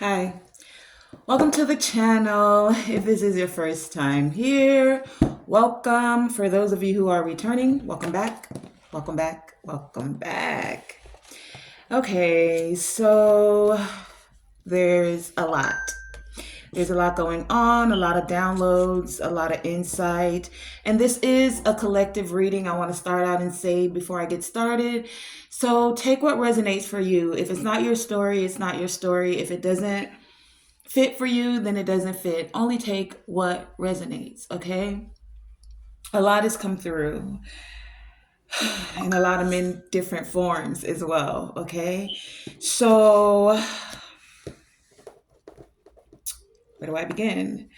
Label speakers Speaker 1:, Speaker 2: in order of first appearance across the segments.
Speaker 1: Hi, welcome to the channel. If this is your first time here, welcome. For those of you who are returning, welcome back. Welcome back. Welcome back. Okay, so there's a lot. There's a lot going on, a lot of downloads, a lot of insight. And this is a collective reading. I want to start out and say before I get started. So take what resonates for you. If it's not your story, it's not your story. If it doesn't fit for you, then it doesn't fit. Only take what resonates, okay? A lot has come through, and a lot of them in different forms as well, okay? So, where do I begin?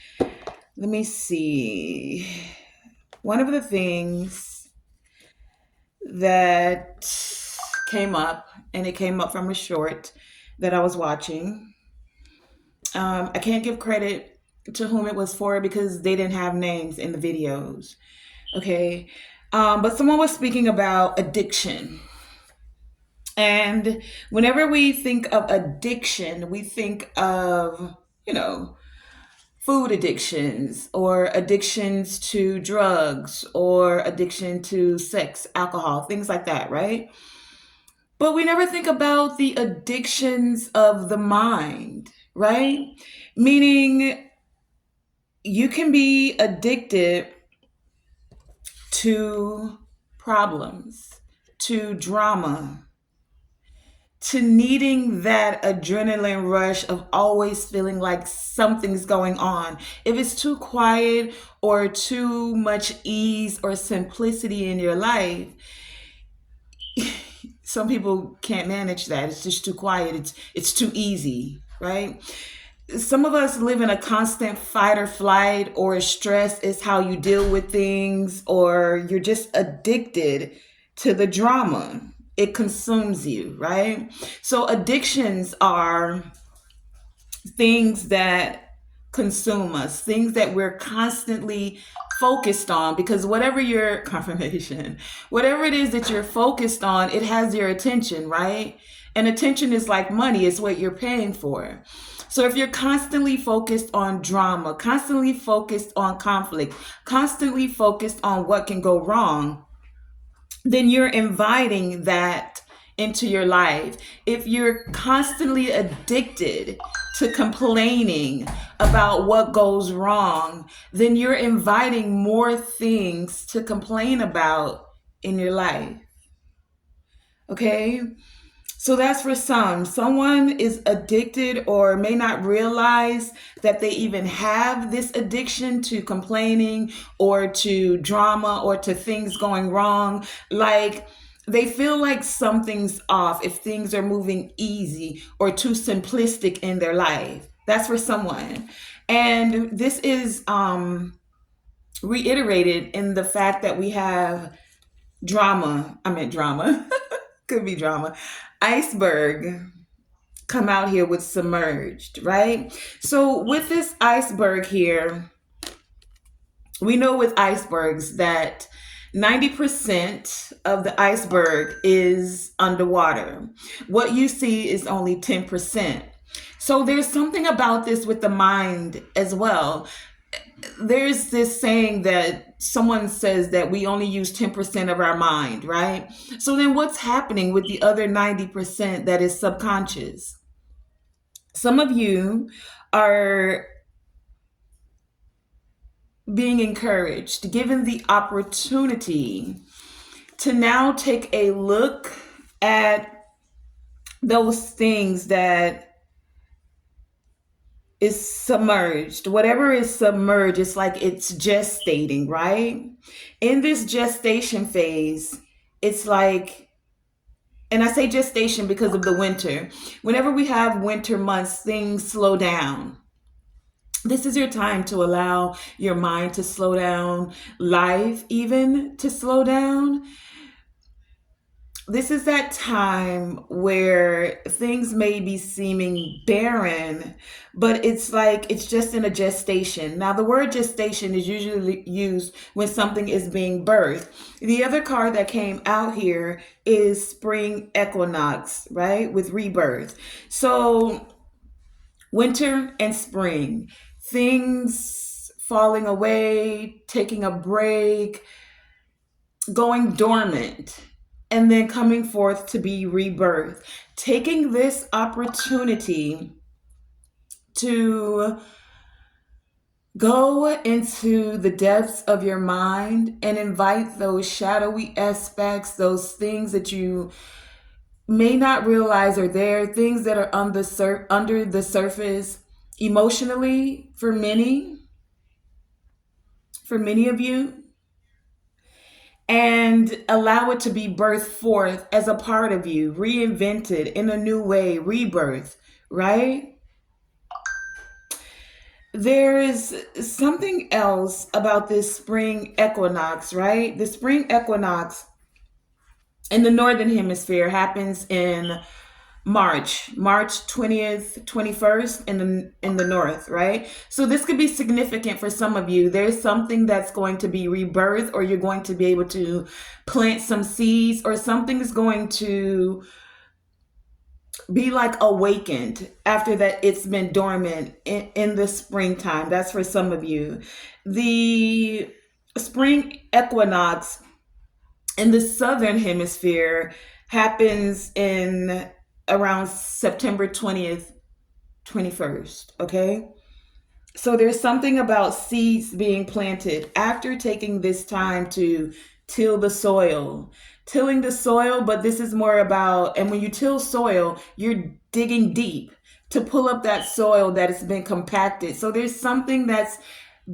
Speaker 1: Let me see. One of the things that came up, and it came up from a short that I was watching. I can't give credit to whom it was for because they didn't have names in the videos. Okay. But someone was speaking about addiction. And whenever we think of addiction, we think of, you know, food addictions or addictions to drugs or addiction to sex, alcohol, things like that, right? But we never think about the addictions of the mind, right? Meaning you can be addicted to problems, to drama, to needing that adrenaline rush of always feeling like something's going on. If it's too quiet or too much ease or simplicity in your life, some people can't manage that. It's just too quiet. It's too easy, right? Some of us live in a constant fight or flight, or stress is how you deal with things, or you're just addicted to the drama. It consumes you, right? So addictions are things that consume us, things that we're constantly focused on, because whatever your confirmation, whatever it is that you're focused on, it has your attention, right? And attention is like money, it's what you're paying for. So if you're constantly focused on drama, constantly focused on conflict, constantly focused on what can go wrong, then you're inviting that into your life. If you're constantly addicted to complaining about what goes wrong, then you're inviting more things to complain about in your life. Okay? So that's for some. Someone is addicted or may not realize that they even have this addiction to complaining or to drama or to things going wrong. Like they feel like something's off if things are moving easy or too simplistic in their life. That's for someone. And this is reiterated in the fact that we have drama, could be drama, iceberg come out here with submerged, right? So with this iceberg here, we know with icebergs that 90% of the iceberg is underwater. What you see is only 10%. So there's something about this with the mind as well. There's this saying that someone says that we only use 10% of our mind, right? So then what's happening with the other 90% that is subconscious? Some of you are being encouraged, given the opportunity to now take a look at those things that is submerged. Whatever is submerged, it's like it's gestating, right? In this gestation phase, it's like, and I say gestation because of the winter. Whenever we have winter months, things slow down. This is your time to allow your mind to slow down, life even to slow down. This is that time where things may be seeming barren, but it's like it's just in a gestation. Now, the word gestation is usually used when something is being birthed. The other card that came out here is spring equinox, right? With rebirth. So Winter and spring, things falling away, taking a break, going dormant, and then coming forth to be rebirth. Taking this opportunity to go into the depths of your mind and invite those shadowy aspects, those things that you may not realize are there, things that are on the under the surface emotionally for many of you, and allow it to be birthed forth as a part of you, reinvented in a new way, rebirth, right? There is something else about this spring equinox, right? The spring equinox in the northern hemisphere happens in March 20th, 21st in the north, right? So this could be significant for some of you. There's something that's going to be rebirthed, or you're going to be able to plant some seeds, or something is going to be like awakened after that it's been dormant in the springtime. That's for some of you. The spring equinox in the southern hemisphere happens in around September 20th, 21st, okay? So there's something about seeds being planted after taking this time to till the soil. Tilling the soil, but this is more about, and when you till soil, you're digging deep to pull up that soil that has been compacted. So there's something that's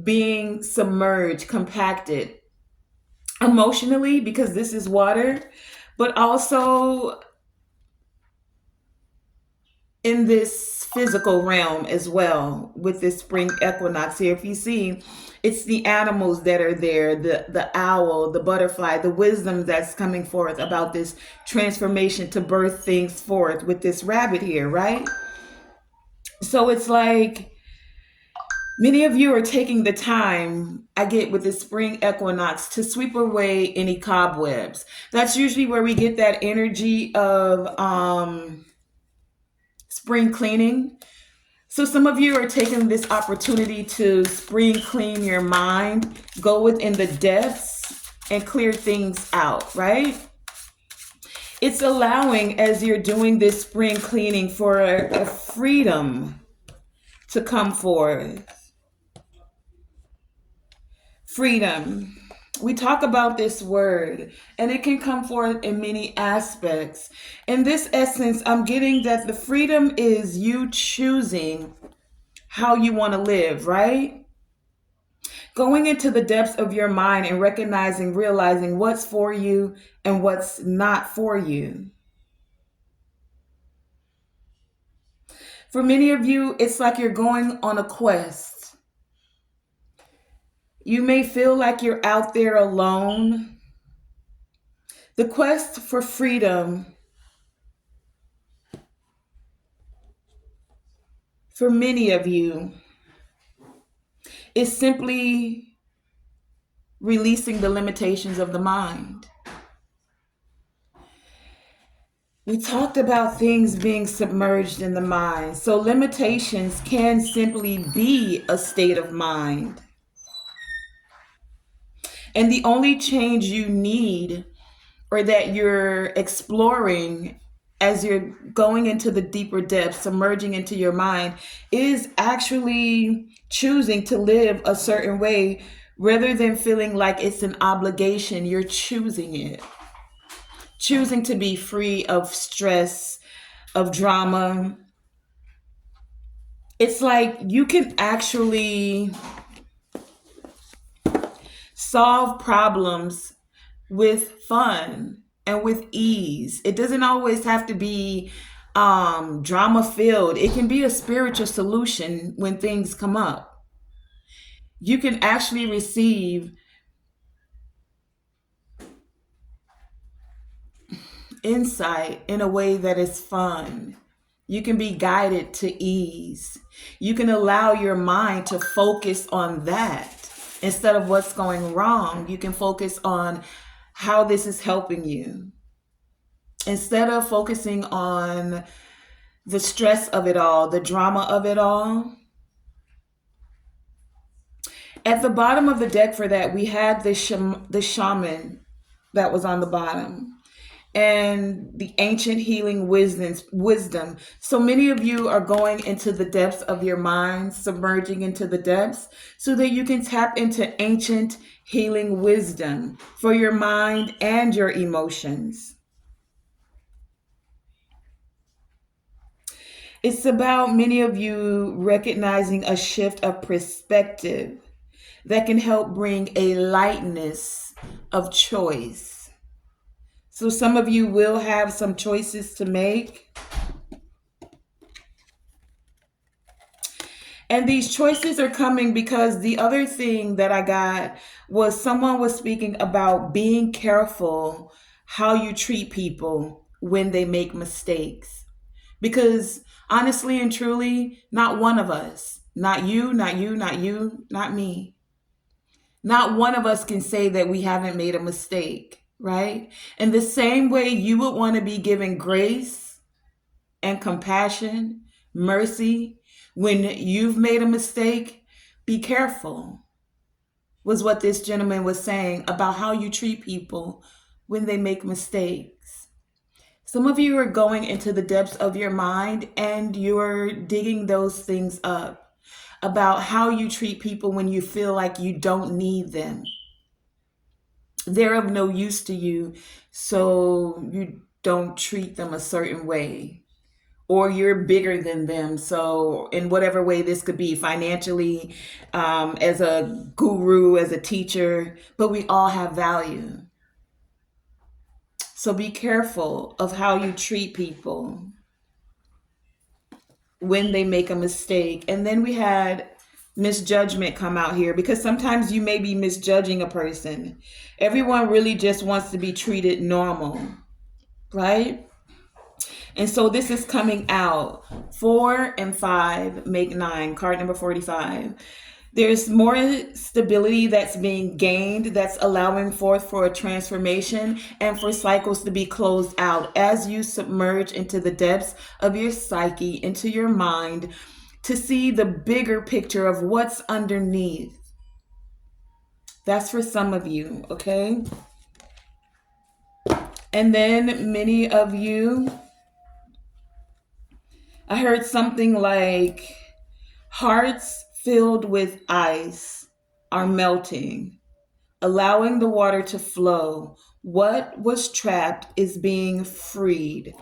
Speaker 1: being submerged, compacted emotionally, because this is water, but also in this physical realm as well with this spring equinox here. If you see, it's the animals that are there, the owl, the butterfly, the wisdom that's coming forth about this transformation to birth things forth with this rabbit here, right? So it's like many of you are taking the time, I get with the spring equinox, to sweep away any cobwebs. That's usually where we get that energy of spring cleaning. So some of you are taking this opportunity to spring clean your mind, go within the depths and clear things out, right? It's allowing, as you're doing this spring cleaning, for a freedom to come forth. Freedom. We talk about this word, and it can come forth in many aspects. In this essence, I'm getting that the freedom is you choosing how you want to live, right? Going into the depths of your mind and recognizing, realizing what's for you and what's not for you. For many of you, it's like you're going on a quest. You may feel like you're out there alone. The quest for freedom, for many of you, is simply releasing the limitations of the mind. We talked about things being submerged in the mind. So limitations can simply be a state of mind. And the only change you need, or that you're exploring as you're going into the deeper depths, submerging into your mind, is actually choosing to live a certain way rather than feeling like it's an obligation. You're choosing it. Choosing to be free of stress, of drama. It's like you can actually solve problems with fun and with ease. It doesn't always have to be drama filled. It can be a spiritual solution when things come up. You can actually receive insight in a way that is fun. You can be guided to ease. You can allow your mind to focus on that instead of what's going wrong. You can focus on how this is helping you instead of focusing on the stress of it all, the drama of it all. At the bottom of the deck for that, we had the shaman that was on the bottom and the ancient healing wisdom. So many of you are going into the depths of your mind, submerging into the depths so that you can tap into ancient healing wisdom for your mind and your emotions. It's about many of you recognizing a shift of perspective that can help bring a lightness of choice. So some of you will have some choices to make. And these choices are coming because the other thing that I got was someone was speaking about being careful how you treat people when they make mistakes. Because honestly and truly, not one of us, not you, not you, not you, not me, not one of us can say that we haven't made a mistake, right? In the same way you would want to be given grace and compassion, mercy when you've made a mistake, be careful, was what this gentleman was saying about how you treat people when they make mistakes. Some of you are going into the depths of your mind and you're digging those things up about how you treat people when you feel like you don't need them. They're of no use to you, so you don't treat them a certain way. Or you're bigger than them. So, in whatever way this could be, financially, as a guru, as a teacher, but we all have value. So, be careful of how you treat people when they make a mistake. And then we had misjudgment come out here because sometimes you may be misjudging a person. Everyone really just wants to be treated normal, right? And so this is coming out. 4 and 5 make 9, card number 45. There's more stability that's being gained, that's allowing forth for a transformation and for cycles to be closed out as you submerge into the depths of your psyche, into your mind, to see the bigger picture of what's underneath. That's for some of you, okay? And then many of you, I heard something like hearts filled with ice are melting, allowing the water to flow. What was trapped is being freed.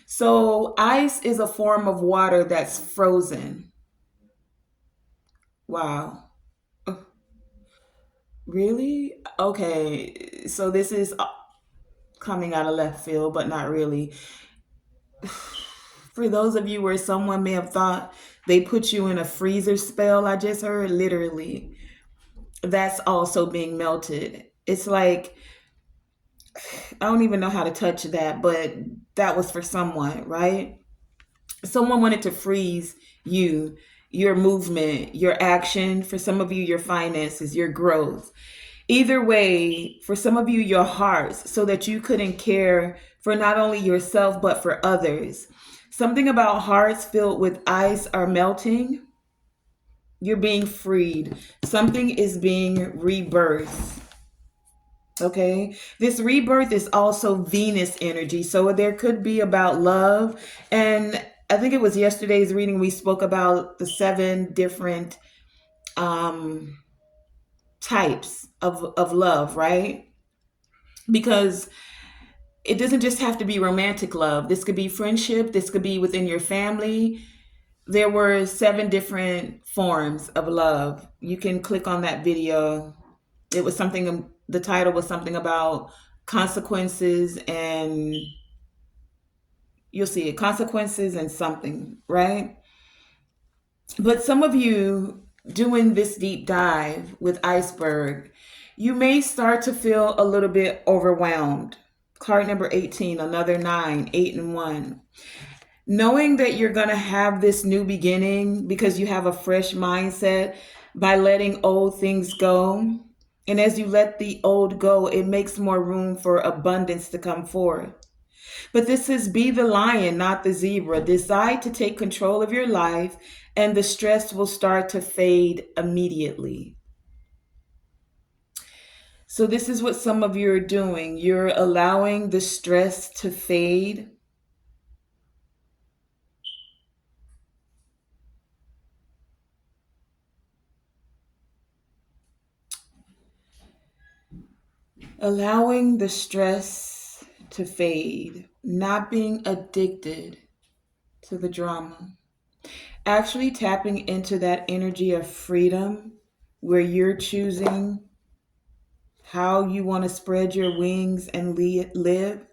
Speaker 1: So, ice is a form of water that's frozen. Wow. Really? Okay. So, this is coming out of left field, but not really. For those of you where someone may have thought they put you in a freezer spell, I just heard literally, that's also being melted. It's like, I don't even know how to touch that, but that was for someone, right? Someone wanted to freeze you, your movement, your action. For some of you, your finances, your growth. Either way, for some of you, your hearts, so that you couldn't care for not only yourself, but for others. Something about hearts filled with ice are melting. You're being freed. Something is being rebirthed. Okay. This rebirth is also Venus energy. So there could be about love. And I think it was yesterday's reading we spoke about the 7 different um, types of love, right? Because it doesn't just have to be romantic love. This could be friendship. This could be within your family. There were 7 different forms of love. You can click on that video. It was something, the title was something about consequences, and you'll see it, consequences and something, right? But some of you doing this deep dive with Iceberg, you may start to feel a little bit overwhelmed. Card number 18, another 9, 8 and 1. Knowing that you're going to have this new beginning because you have a fresh mindset by letting old things go. And as you let the old go, it makes more room for abundance to come forth. But this is be the lion, not the zebra. Decide to take control of your life, and the stress will start to fade immediately. So, this is what some of you are doing. You're allowing the stress to fade, allowing the stress to fade, not being addicted to the drama. Actually tapping into that energy of freedom where you're choosing how you want to spread your wings and live,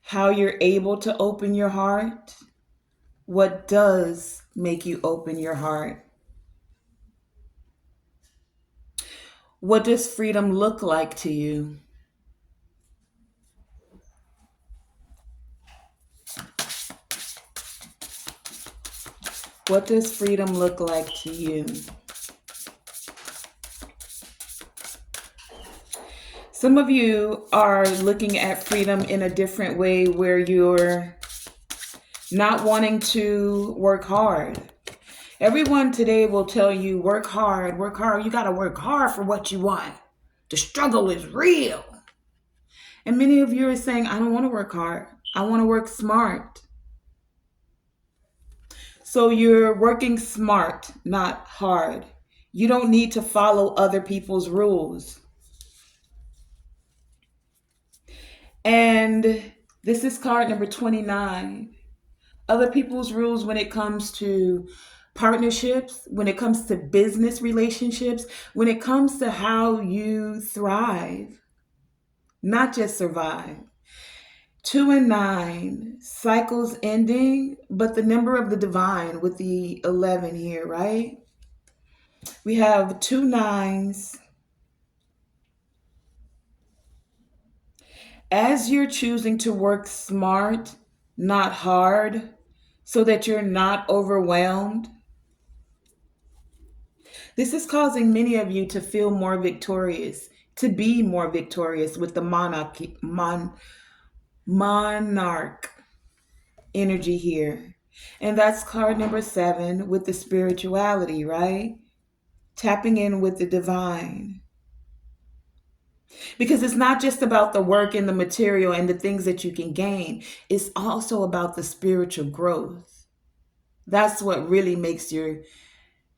Speaker 1: how you're able to open your heart, what does make you open your heart. What does freedom look like to you? What does freedom look like to you? Some of you are looking at freedom in a different way where you're not wanting to work hard. Everyone today will tell you work hard, work hard. You got to work hard for what you want. The struggle is real. And many of you are saying, I don't want to work hard. I want to work smart. So you're working smart, not hard. You don't need to follow other people's rules. And this is card number 29. Other people's rules when it comes to partnerships, when it comes to business relationships, when it comes to how you thrive, not just survive. 2 and 9, cycles ending, but the number of the divine with the 11 here, right? We have 2 9s. As you're choosing to work smart, not hard, so that you're not overwhelmed, this is causing many of you to feel more victorious, to be more victorious with the monarch energy here. And that's card number 7 with the spirituality, right? Tapping in with the divine. Because it's not just about the work and the material and the things that you can gain, it's also about the spiritual growth. That's what really makes you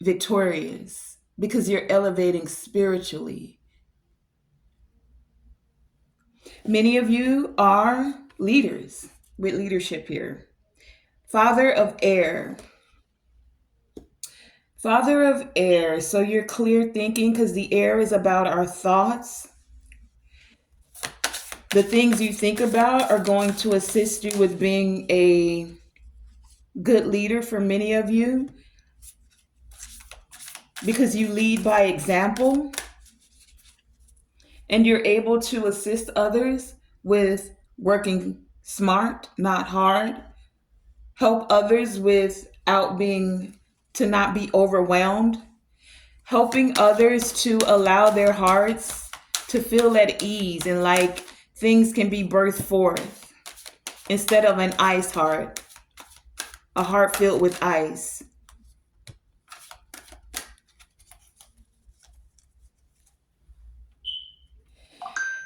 Speaker 1: victorious because you're elevating spiritually. Many of you are leaders with leadership here. Father of air. Father of air. So you're clear thinking because the air is about our thoughts. The things you think about are going to assist you with being a good leader for many of you because you lead by example and you're able to assist others with working smart, not hard. Help others without being to not be overwhelmed. Helping others to allow their hearts to feel at ease and like things can be birthed forth instead of an ice heart, a heart filled with ice.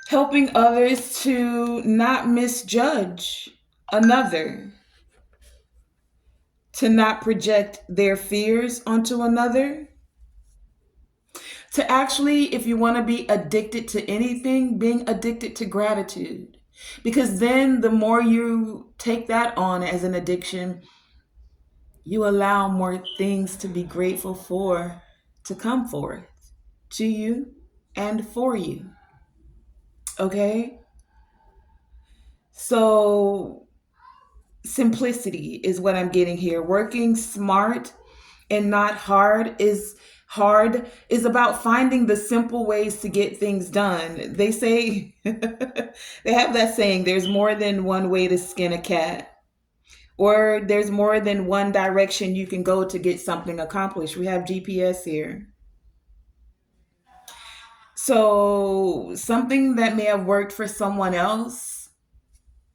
Speaker 1: Helping others to not misjudge another, to not project their fears onto another, to actually, if you want to be addicted to anything, being addicted to gratitude. Because then the more you take that on as an addiction, you allow more things to be grateful for to come forth to you and for you. Okay? So, simplicity is what I'm getting here. Working smart and not hard is about finding the simple ways to get things done. They say they have that saying there's more than one way to skin a cat or there's more than one direction you can go to get something accomplished. We have GPS here. So, something that may have worked for someone else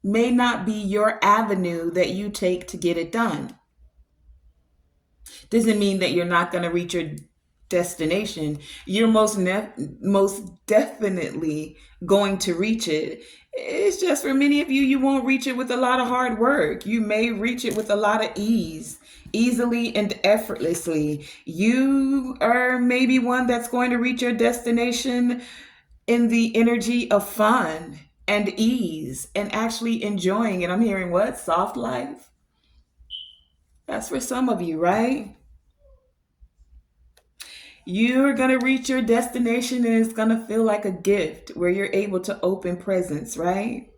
Speaker 1: may not be your avenue that you take to get it done. Doesn't mean that you're not going to reach your destination. You're most definitely going to reach it. It's just for many of you, you won't reach it with a lot of hard work. You may reach it with a lot of ease, easily and effortlessly. You are maybe one that's going to reach your destination in the energy of fun and ease and actually enjoying it. I'm hearing what? Soft life? That's for some of you, right? You're going to reach your destination and it's going to feel like a gift where you're able to open presents, right?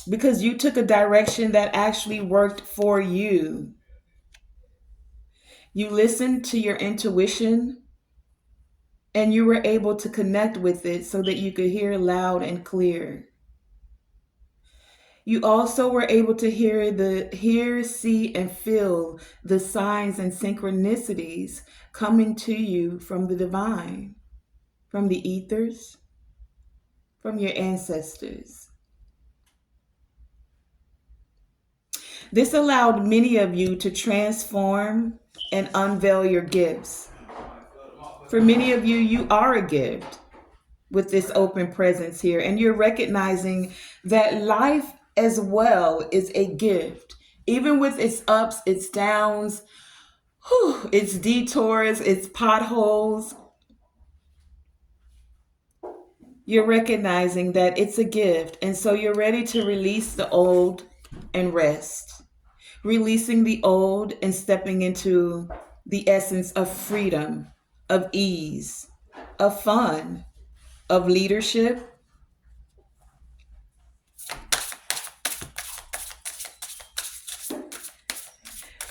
Speaker 1: Because you took a direction that actually worked for you. You listened to your intuition and you were able to connect with it so that you could hear loud and clear. You also were able to hear, see, and feel the signs and synchronicities coming to you from the divine, from the ethers, from your ancestors. This allowed many of you to transform and unveil your gifts. For many of you, you are a gift with this open presence here, and you're recognizing that life as well is a gift, even with its ups, its downs, its detours, its potholes. You're recognizing that it's a gift, and so you're ready to release the old and rest. Releasing the old and stepping into the essence of freedom, of ease, of fun, of leadership.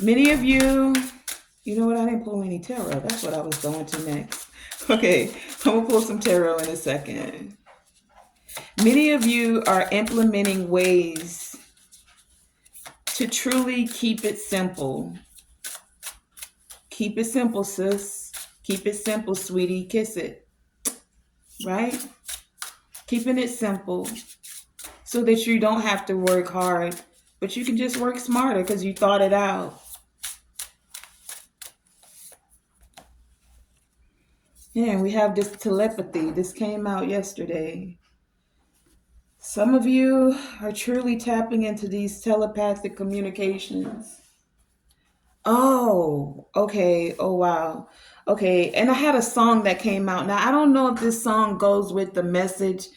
Speaker 1: Many of you, you know what? I didn't pull any tarot. That's what I was going to next. Okay, I'm going to pull some tarot in a second. Many of you are implementing ways to truly keep it simple. Keep it simple, sis. Keep it simple, sweetie. Kiss it. Right? Keeping it simple so that you don't have to work hard, but you can just work smarter because you thought it out. Yeah, and we have this telepathy. This came out yesterday. Some of you are truly tapping into these telepathic communications. Oh, okay. Oh, wow. Okay. And I had a song that came out. Now, I don't know if this song goes with the message.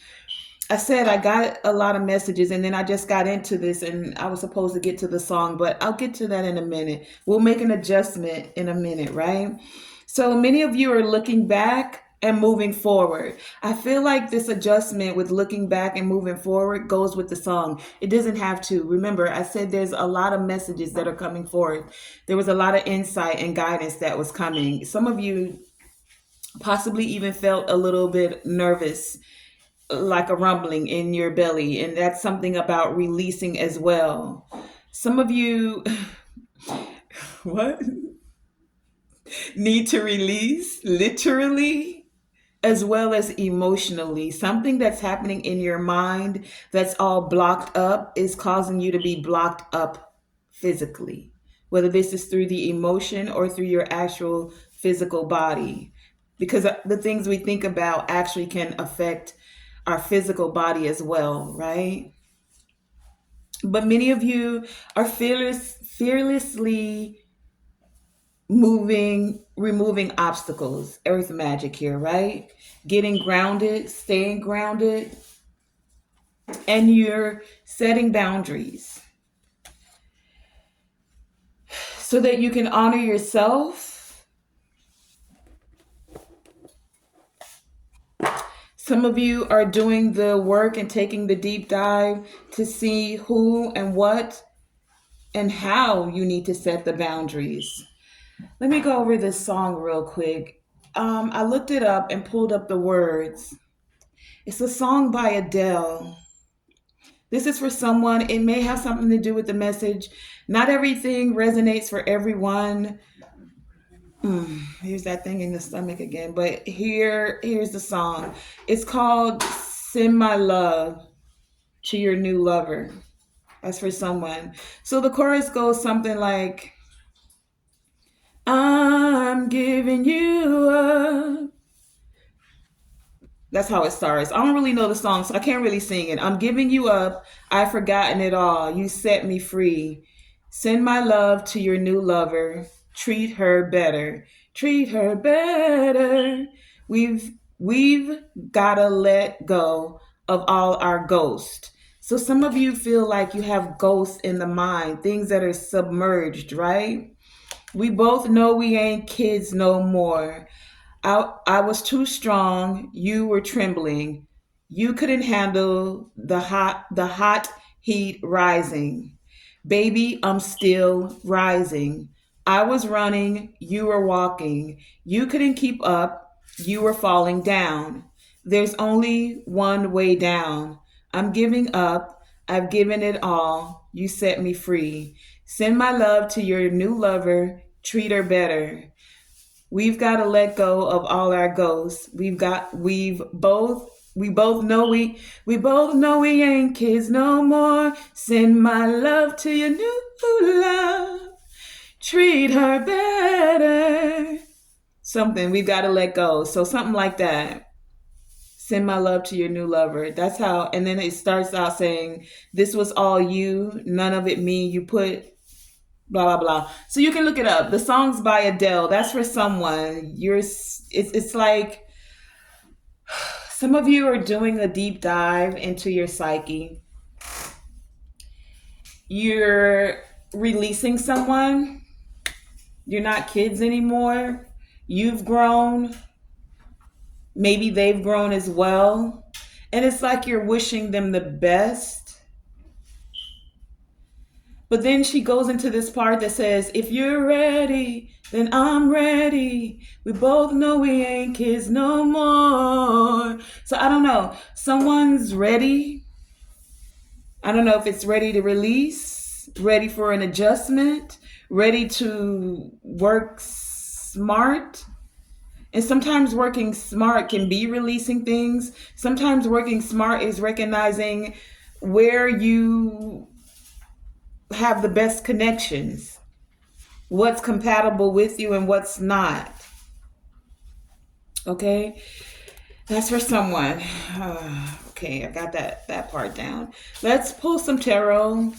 Speaker 1: I said I got a lot of messages and then I just got into this and I was supposed to get to the song, but I'll get to that in a minute. We'll make an adjustment in a minute, right? So many of you are looking back and moving forward. I feel like this adjustment with looking back and moving forward goes with the song. It doesn't have to. Remember, I said there's a lot of messages that are coming forward. There was a lot of insight and guidance that was coming. Some of you possibly even felt a little bit nervous, like a rumbling in your belly, and that's something about releasing as well. Some of you what need to release literally as well as emotionally. Something that's happening in your mind that's all blocked up is causing you to be blocked up physically, whether this is through the emotion or through your actual physical body, because the things we think about actually can affect our physical body as well, right? But many of you are fearlessly removing obstacles. Earth magic here, right? Getting grounded, staying grounded, and you're setting boundaries so that you can honor yourself. Some of you are doing the work and taking the deep dive to see who and what and how you need to set the boundaries. Let me go over this song real quick. I looked it up and pulled up the words. It's a song by Adele. This is for someone. It may have something to do with the message. Not everything resonates for everyone. Here's that thing in the stomach again. But here's the song. It's called Send My Love. to your new lover. That's for someone. So the chorus goes something like, I'm giving you up. That's how it starts. I don't really know the song, so I can't really sing it. I'm giving you up. I've forgotten it all. You set me free. Send my love to your new lover. Treat her better. Treat her better. We've gotta let go of all our ghosts. So some of you feel like you have ghosts in the mind, things that are submerged, right? We both know we ain't kids no more. I was too strong. You were trembling. You couldn't handle the hot heat rising. Baby, I'm still rising. I was running. You were walking. You couldn't keep up. You were falling down. There's only one way down. I'm giving up. I've given it all. You set me free. Send my love to your new lover. Treat her better. We've got to let go of all our ghosts. We both know we ain't kids no more. Send my love to your new love. Treat her better. Something we've got to let go. So something like that. Send my love to your new lover. That's how, and then it starts out saying, this was all you, none of it me. You put blah blah blah. So you can look it up. The song's by Adele. That's for someone. It's like some of you are doing a deep dive into your psyche. You're releasing someone. You're not kids anymore. You've grown. Maybe they've grown as well. And it's like you're wishing them the best. But then she goes into this part that says, if you're ready, then I'm ready. We both know we ain't kids no more. So I don't know. Someone's ready. I don't know if it's ready to release, ready for an adjustment, ready to work smart. And sometimes working smart can be releasing things. Sometimes working smart is recognizing where you have the best connections, what's compatible with you and what's not. Okay, that's for someone. Okay, I got that part down. Let's pull some tarot,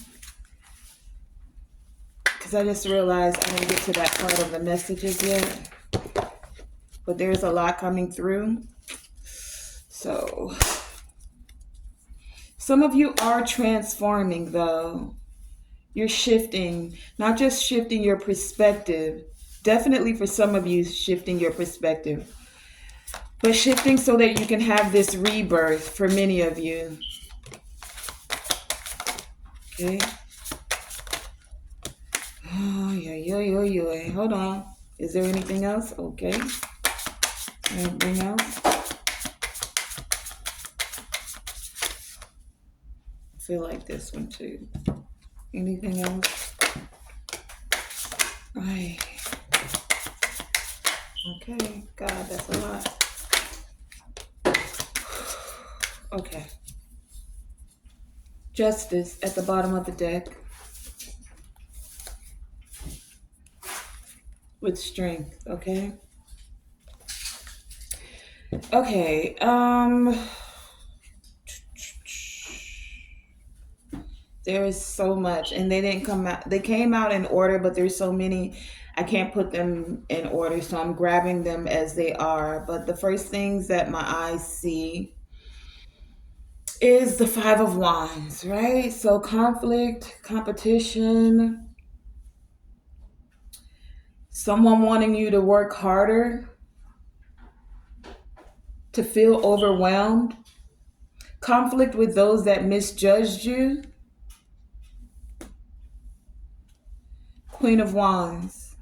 Speaker 1: because I just realized I didn't get to that part of the messages yet, but there's a lot coming through. So some of you are transforming, though. You're shifting, not just shifting your perspective. Definitely for some of you, shifting your perspective. But shifting so that you can have this rebirth for many of you. Okay. Oh, yeah. Hold on. Is there anything else? Okay. Anything else? I feel like this one too. Anything else? Ay. Okay. God, that's a lot. Okay. Justice at the bottom of the deck. With strength, okay? Okay, there is so much, and they didn't come out. They came out in order, but there's so many. I can't put them in order, so I'm grabbing them as they are. But the first things that my eyes see is the Five of Wands, right? So conflict, competition, someone wanting you to work harder, to feel overwhelmed, conflict with those that misjudged you. Queen of Wands,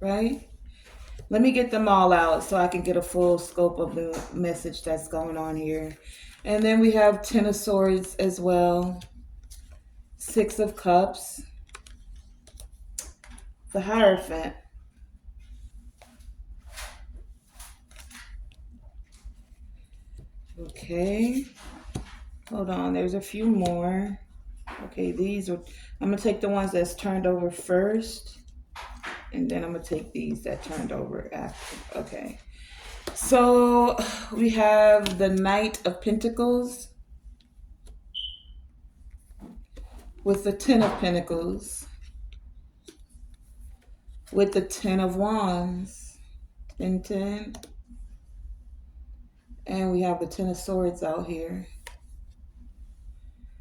Speaker 1: right? Let me get them all out so I can get a full scope of the message that's going on here. And then we have Ten of Swords as well. Six of Cups. The Hierophant. Okay. Hold on, there's a few more. Okay, these are, I'm gonna take the ones that's turned over first, and then I'm gonna take these that turned over after. Okay. So we have the Knight of Pentacles with the Ten of Pentacles, with the Ten of Wands, 10, 10. And we have the Ten of Swords out here.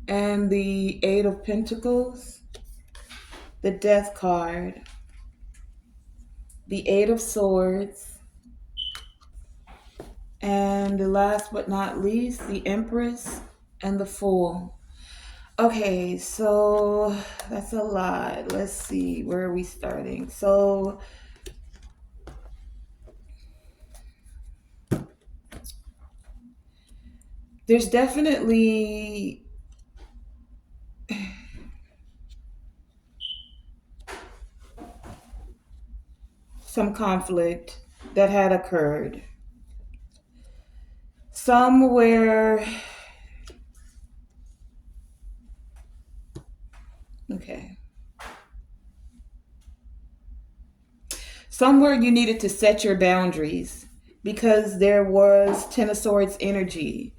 Speaker 1: And the Eight of Pentacles, the Death card, the Eight of Swords, and the last but not least, the Empress and the Fool. Okay, so that's a lot. Let's see, where are we starting? So there's definitely some conflict that had occurred. Somewhere, okay. Somewhere you needed to set your boundaries because there was Ten of Swords energy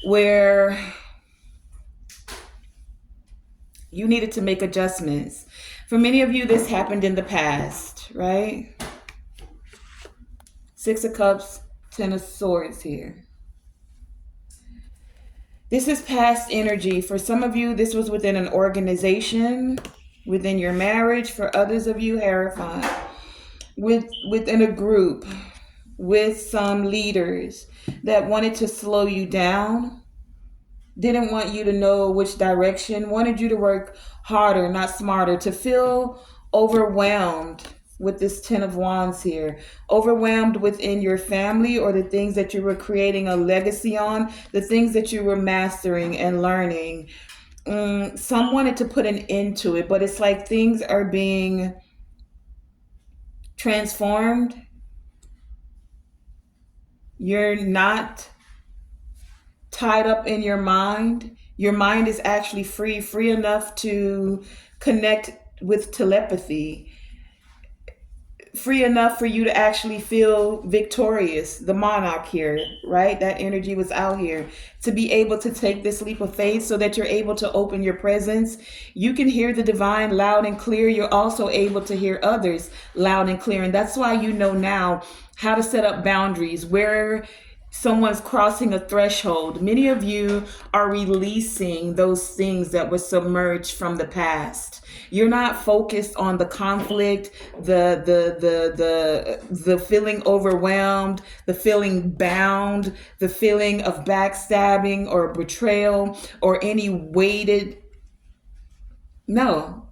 Speaker 1: where you needed to make adjustments. For many of you, this happened in the past, right? Six of Cups, Ten of Swords here. This is past energy. For some of you, this was within an organization, within your marriage. For others of you, Hierophant, within a group, with some leaders that wanted to slow you down, didn't want you to know which direction, wanted you to work harder, not smarter, to feel overwhelmed with this Ten of Wands here, overwhelmed within your family or the things that you were creating a legacy on, the things that you were mastering and learning. Some wanted to put an end to it, but it's like things are being transformed. You're not tied up in your mind. Your mind is actually free enough to connect with telepathy, free enough for you to actually feel victorious. The monarch here, right? That energy was out here to be able to take this leap of faith so that you're able to open your presence. You can hear the divine loud and clear. You're also able to hear others loud and clear. And that's why you know now how to set up boundaries where someone's crossing a threshold. Many of you are releasing those things that were submerged from the past. You're not focused on the conflict, the feeling overwhelmed, the feeling bound, the feeling of backstabbing or betrayal or any weighted. No,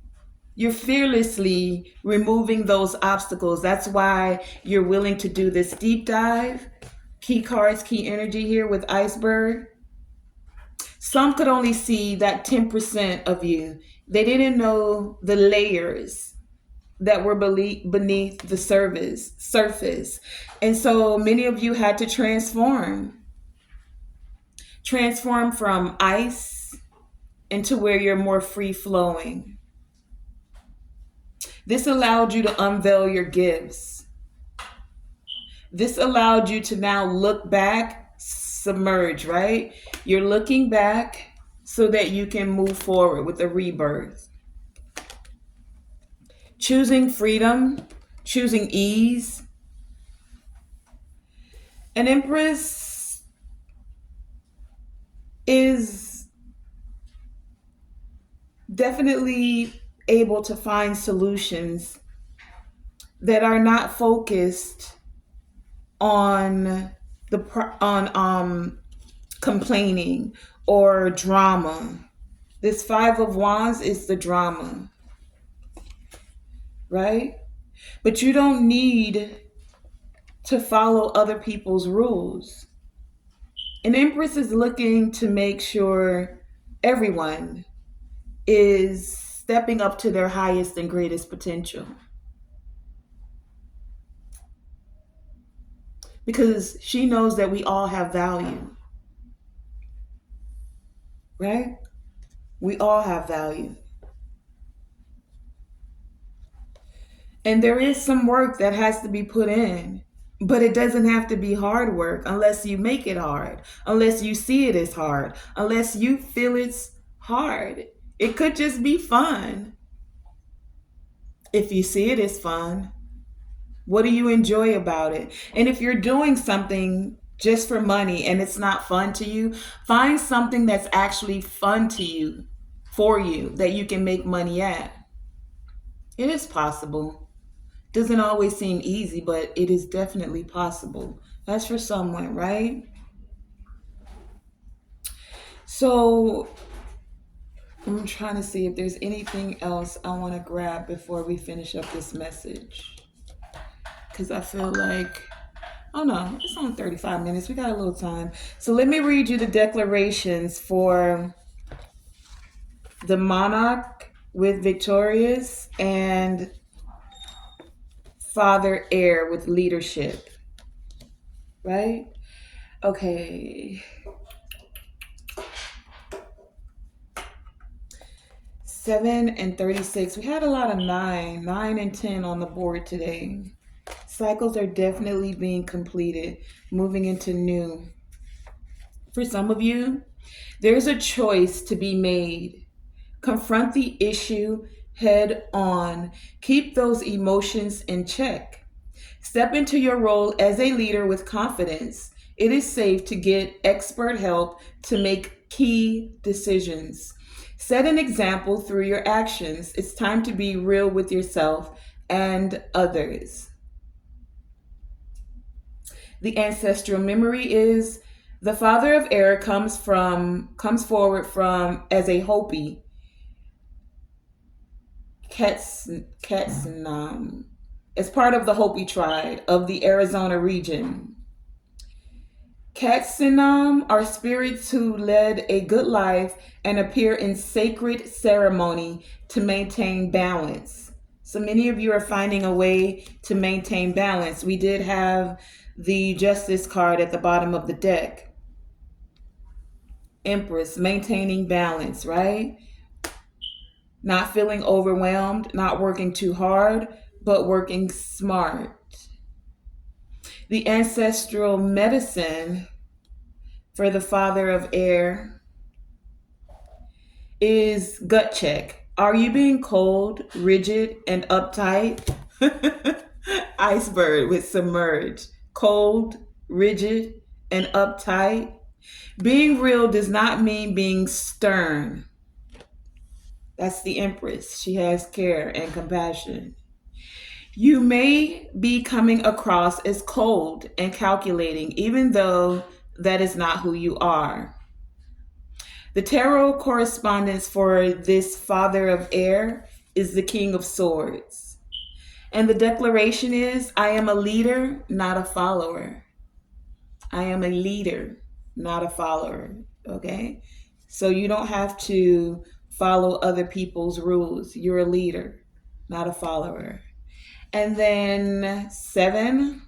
Speaker 1: you're fearlessly removing those obstacles. That's why you're willing to do this deep dive. Key cards, key energy here with Iceberg. Some could only see that 10% of you. They didn't know the layers that were beneath the surface. And so many of you had to transform from ice into where you're more free flowing. This allowed you to unveil your gifts. This allowed you to now look back, submerge, right? You're looking back so that you can move forward with a rebirth. Choosing freedom, choosing ease. An Empress is definitely able to find solutions that are not focused on complaining or drama. This Five of Wands is the drama, right? But you don't need to follow other people's rules. An Empress is looking to make sure everyone is stepping up to their highest and greatest potential. Because she knows that we all have value. right? We all have value. And there is some work that has to be put in, but it doesn't have to be hard work unless you make it hard, unless you see it as hard, unless you feel it's hard. It could just be fun. If you see it as fun, what do you enjoy about it? And if you're doing something just for money and it's not fun to you, find something that's actually fun to you, for you, that you can make money at. It is possible. Doesn't always seem easy, but it is definitely possible. That's for someone, right? So I'm trying to see if there's anything else I want to grab before we finish up this message. Because I feel like, oh no, it's only 35 minutes. We got a little time. So let me read you the declarations for the monarch with victorious and father heir with leadership, right? Okay. 7 and 36. We had a lot of 9 and 10 on the board today. Cycles are definitely being completed, moving into new. For some of you, there's a choice to be made. Confront the issue head on. Keep those emotions in check. Step into your role as a leader with confidence. It is safe to get expert help to make key decisions. Set an example through your actions. It's time to be real with yourself and others. The ancestral memory is the father of air comes forward from as a Hopi, Ketsanam, as part of the Hopi tribe of the Arizona region. Ketsanam are spirits who led a good life and appear in sacred ceremony to maintain balance. So many of you are finding a way to maintain balance. We did have the Justice card at the bottom of the deck. Empress, maintaining balance, right? Not feeling overwhelmed, not working too hard, but working smart. The ancestral medicine for the father of air is gut check. Are you being cold, rigid, and uptight? Iceberg with submerge. Cold, rigid, and uptight. Being real does not mean being stern. That's the Empress. She has care and compassion. You may be coming across as cold and calculating, even though that is not who you are. The tarot correspondence for this father of air is the King of Swords. And the declaration is, I am a leader, not a follower. I am a leader, not a follower. Okay? So you don't have to follow other people's rules. You're a leader, not a follower. And then 7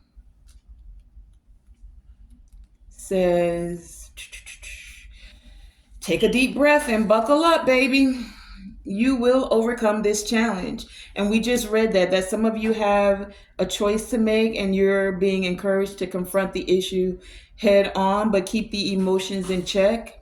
Speaker 1: says, take a deep breath and buckle up, baby. You will overcome this challenge. And we just read that some of you have a choice to make and you're being encouraged to confront the issue head on, but keep the emotions in check.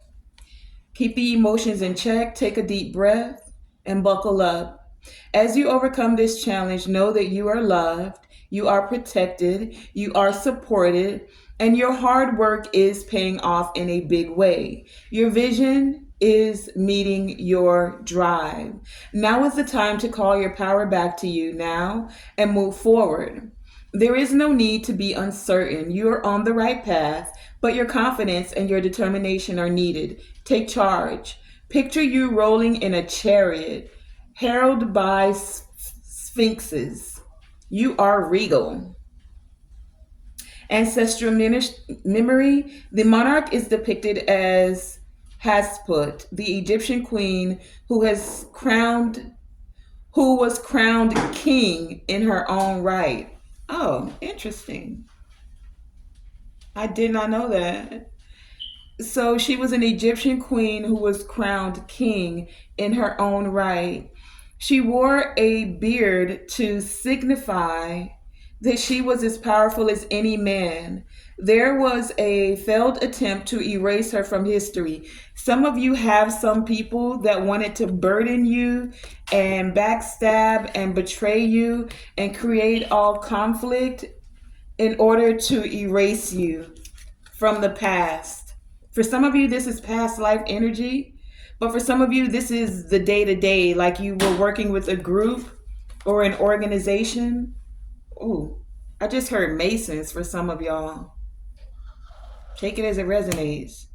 Speaker 1: Keep the emotions in check, take a deep breath, and buckle up. As you overcome this challenge, know that you are loved, you are protected, you are supported, and your hard work is paying off in a big way. Your vision is meeting your drive. Now is the time to call your power back to you now and move forward. There is no need to be uncertain. You are on the right path, but your confidence and your determination are needed. Take charge. Picture you rolling in a chariot, heralded by sphinxes. You are regal. Ancestral memory, the monarch is depicted as Hatshepsut, the Egyptian queen who was crowned king in her own right. Oh, interesting. I did not know that. So she was an Egyptian queen who was crowned king in her own right. She wore a beard to signify that she was as powerful as any man. There was a failed attempt to erase her from history. Some of you have some people that wanted to burden you and backstab and betray you and create all conflict in order to erase you from the past. For some of you, this is past life energy, but for some of you, this is the day to day, like you were working with a group or an organization. Ooh, I just heard Masons for some of y'all. Take it as it resonates.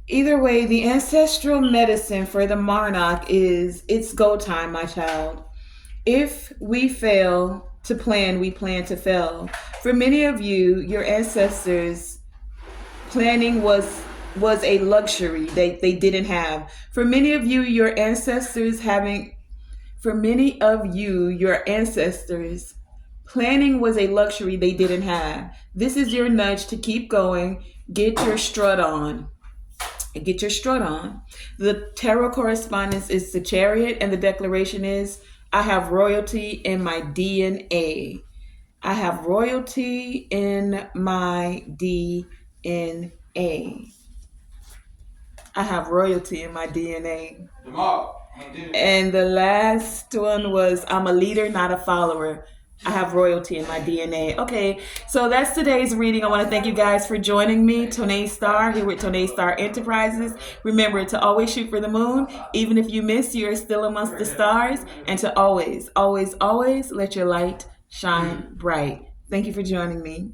Speaker 1: Either way, the ancestral medicine for the monarch is it's go time, my child. If we fail to plan, we plan to fail. For many of you, your ancestors planning was a luxury they didn't have. For many of you, your ancestors having for many of you, your ancestors planning was a luxury they didn't have. This is your nudge to keep going. Get your strut on. Get your strut on. The tarot correspondence is the chariot, and the declaration is I have royalty in my DNA. I have royalty in my DNA. I have royalty in my DNA. And the last one was I'm a leader, not a follower. I have royalty in my DNA. Okay, so that's today's reading. I want to thank you guys for joining me. Tonae Star here with Tonae Star Enterprises. Remember to always shoot for the moon. Even if you miss, you are still amongst the stars. And to always, always, always let your light shine bright. Thank you for joining me.